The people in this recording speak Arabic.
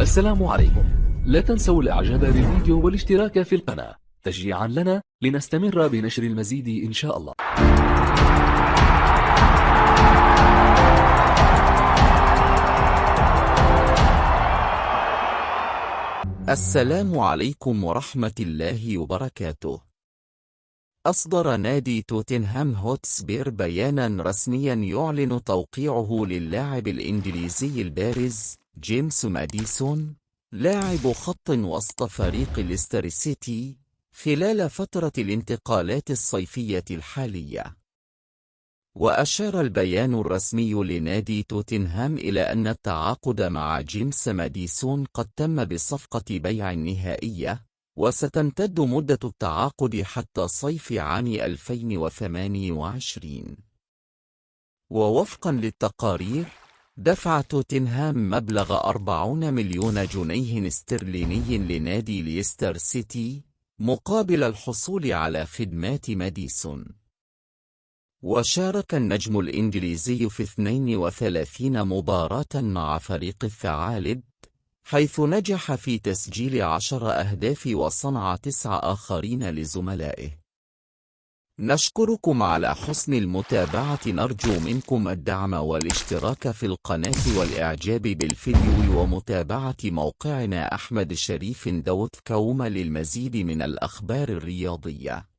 السلام عليكم. لا تنسوا الاعجاب بالفيديو والاشتراك في القناة تشجيعا لنا لنستمر بنشر المزيد إن شاء الله. السلام عليكم ورحمة الله وبركاته. أصدر نادي توتنهام هوتسبير بيانا رسميا يعلن توقيعه للاعب الإنجليزي البارز جيمس ماديسون لاعب خط وسط فريق ليستر سيتي خلال فترة الانتقالات الصيفية الحالية. وأشار البيان الرسمي لنادي توتنهام إلى أن التعاقد مع جيمس ماديسون قد تم بالصفقة بيع نهائية، وستمتد مدة التعاقد حتى صيف عام 2028. ووفقا للتقارير، دفع توتنهام مبلغ 40 مليون جنيه استرليني لنادي ليستر سيتي مقابل الحصول على خدمات ماديسون. وشارك النجم الإنجليزي في 32 مباراة مع فريق الثعالب، حيث نجح في تسجيل 10 أهداف وصنع 9 آخرين لزملائه. نشكركم على حسن المتابعة، نرجو منكم الدعم والاشتراك في القناة والإعجاب بالفيديو ومتابعة موقعنا أحمد شريف دوت كوم للمزيد من الأخبار الرياضية.